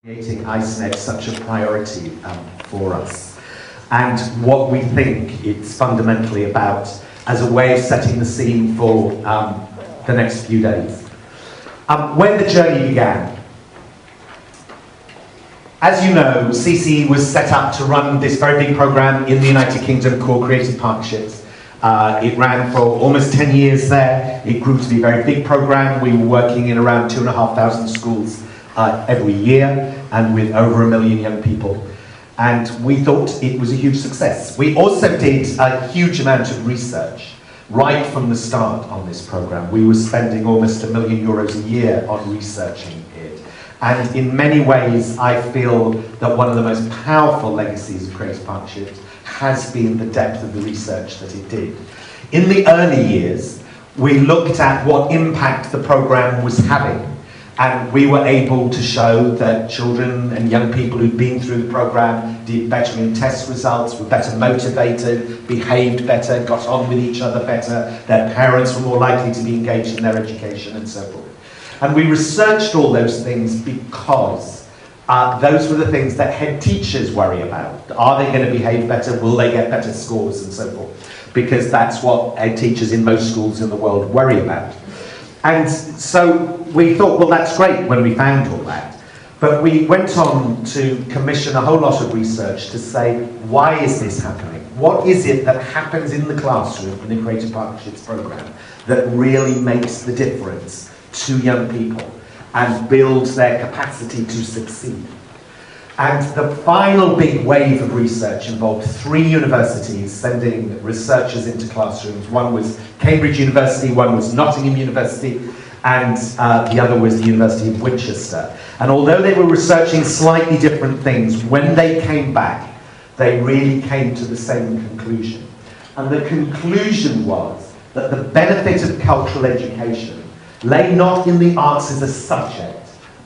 Creating ICEnet such a priority for us, and what we think it's fundamentally about as a way of setting the scene for the next few days. When the journey began, as you know, CCE was set up to run this very big program in the United Kingdom called Creative Partnerships. It ran for almost 10 years there. It grew to be a very big program. We were working in around 2,500 schools every year, and with over 1 million young people. And we thought it was a huge success. We also did a huge amount of research right from the start on this program. We were spending almost €1 million a year on researching it. And in many ways, I feel that one of the most powerful legacies of Creative Partnerships has been the depth of the research that it did. In the early years, we looked at what impact the program was having. And we were able to show that children and young people who'd been through the program did better in test results, were better motivated, behaved better, got on with each other better, their parents were more likely to be engaged in their education, and so forth. And we researched all those things because those were the things that head teachers worry about. Are they going to behave better? Will they get better scores, and so forth? Because that's what head teachers in most schools in the world worry about. And so we thought, well, that's great when we found all that. But we went on to commission a whole lot of research to say, why is this happening? What is it that happens in the classroom in the Creative Partnerships program that really makes the difference to young people and builds their capacity to succeed? And the final big wave of research involved 3 universities sending researchers into classrooms. One was Cambridge University, one was Nottingham University, and the other was the University of Winchester. And although they were researching slightly different things, when they came back, they really came to the same conclusion. And the conclusion was that the benefit of cultural education lay not in the arts as a subject,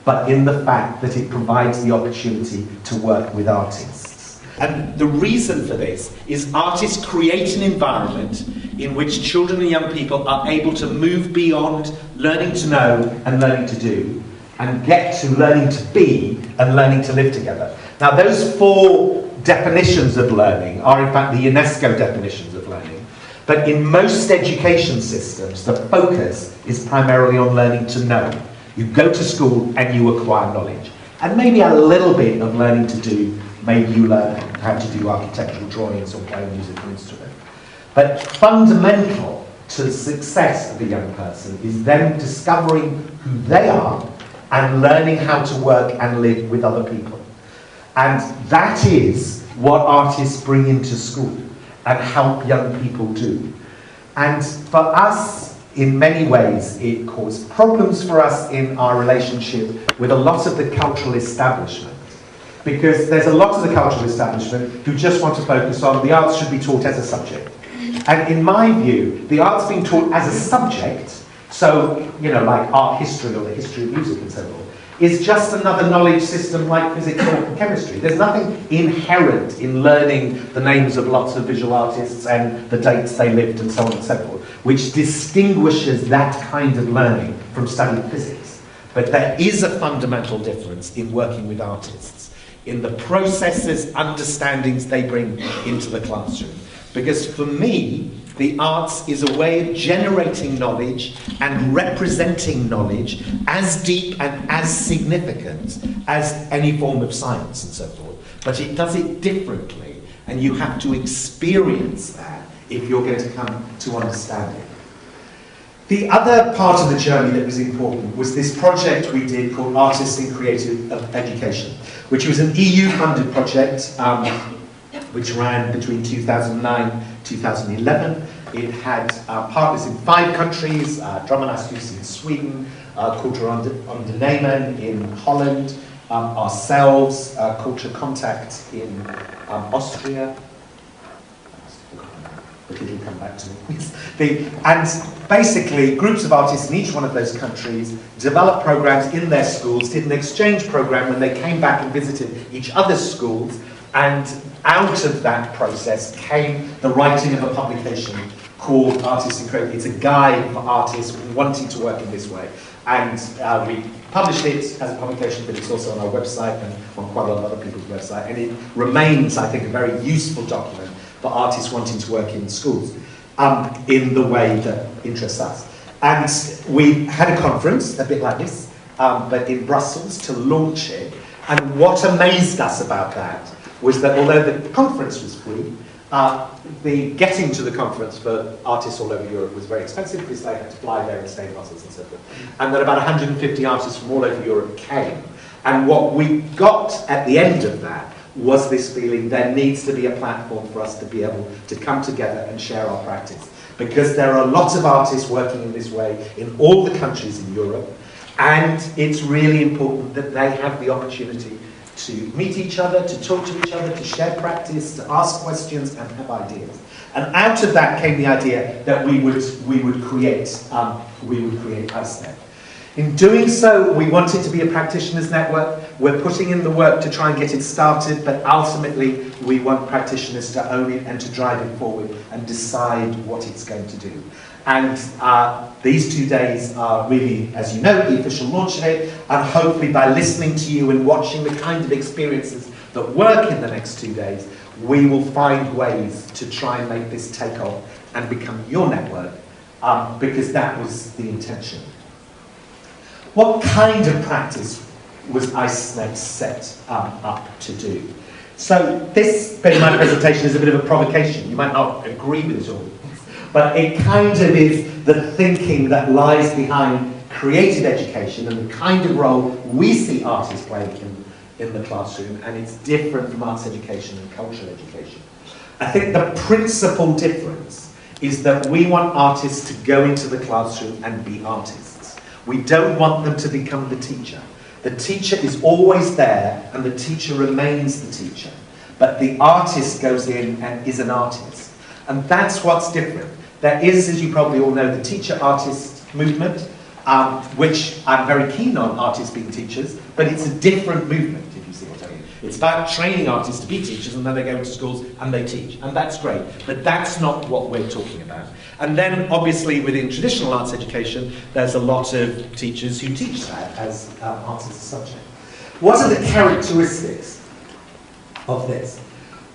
but in the fact that it provides the opportunity to work with artists. And the reason for this is artists create an environment in which children and young people are able to move beyond learning to know and learning to do, and get to learning to be and learning to live together. Now, those 4 definitions of learning are in fact the UNESCO definitions of learning. But in most education systems, the focus is primarily on learning to know. You go to school and you acquire knowledge. And maybe a little bit of learning to do, maybe you learn how to do architectural drawings or play a musical instrument. But fundamental to the success of a young person is them discovering who they are and learning how to work and live with other people. And that is what artists bring into school and help young people do. And for us, in many ways, it caused problems for us in our relationship with a lot of the cultural establishment. Because there's a lot of the cultural establishment who just want to focus on the arts should be taught as a subject. And in my view, the arts being taught as a subject, so, you know, like art history or the history of music and so forth, is just another knowledge system like physics or chemistry. There's nothing inherent in learning the names of lots of visual artists and the dates they lived and so on and so forth, which distinguishes that kind of learning from studying physics. But there is a fundamental difference in working with artists, in the processes, understandings they bring into the classroom. Because for me, the arts is a way of generating knowledge and representing knowledge as deep and as significant as any form of science and so forth. But it does it differently, and you have to experience that if you're going to come to understand it. The other part of the journey that was important was this project we did called Artists in Creative Education, which was an EU-funded project which ran between 2009 and 2011. It had partners in 5 countries, Drummonastus in Sweden, Cultural in Holland, ourselves, Culture Contact in Austria, but it'll come back to me. And basically, groups of artists in each one of those countries developed programs in their schools, did an exchange program when they came back and visited each other's schools, and out of that process came the writing of a publication called Artists in Creative. It's a guide for artists wanting to work in this way. And we published it as a publication, but it's also on our website and on quite a lot of other people's website. And it remains, I think, a very useful document for artists wanting to work in schools in the way that interests us. And we had a conference, a bit like this, but in Brussels to launch it. And what amazed us about that was that although the conference was free, the getting to the conference for artists all over Europe was very expensive because they had to fly there and stay in hostels and so forth. And that about 150 artists from all over Europe came. And what we got at the end of that was this feeling there needs to be a platform for us to be able to come together and share our practice. Because there are lots of artists working in this way in all the countries in Europe, and it's really important that they have the opportunity to meet each other, to talk to each other, to share practice, to ask questions and have ideas. And out of that came the idea that we would create ICEnet. In doing so, we wanted to be a practitioners network. We're putting in the work to try and get it started, but ultimately we want practitioners to own it and to drive it forward and decide what it's going to do. And these 2 days are really, as you know, the official launch of it, and hopefully by listening to you and watching the kind of experiences that work in the next 2 days, we will find ways to try and make this take off and become your network, because that was the intention. What kind of practice was ICEnet set up to do? So this bit of my presentation is a bit of a provocation. You might not agree with it all, but it kind of is the thinking that lies behind creative education and the kind of role we see artists playing in the classroom, and it's different from arts education and cultural education. I think the principal difference is that we want artists to go into the classroom and be artists. We don't want them to become the teacher. The teacher is always there, and the teacher remains the teacher. But the artist goes in and is an artist. And that's what's different. There is, as you probably all know, the teacher-artist movement, which I'm very keen on artists being teachers, but it's a different movement, if you see what I mean. It's about training artists to be teachers, and then they go into schools and they teach. And that's great, but that's not what we're talking about. And then, obviously, within traditional arts education, there's a lot of teachers who teach that as arts as a subject. What are the characteristics of this?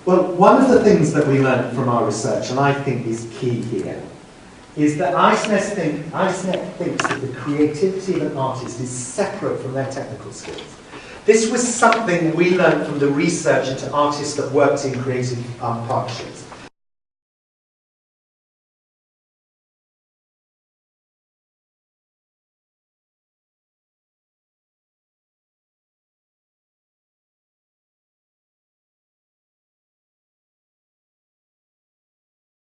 Well, one of the things that we learned from our research, and I think is key here, is that ICEnet thinks that the creativity of an artist is separate from their technical skills. This was something we learned from the research into artists that worked in creative partnerships.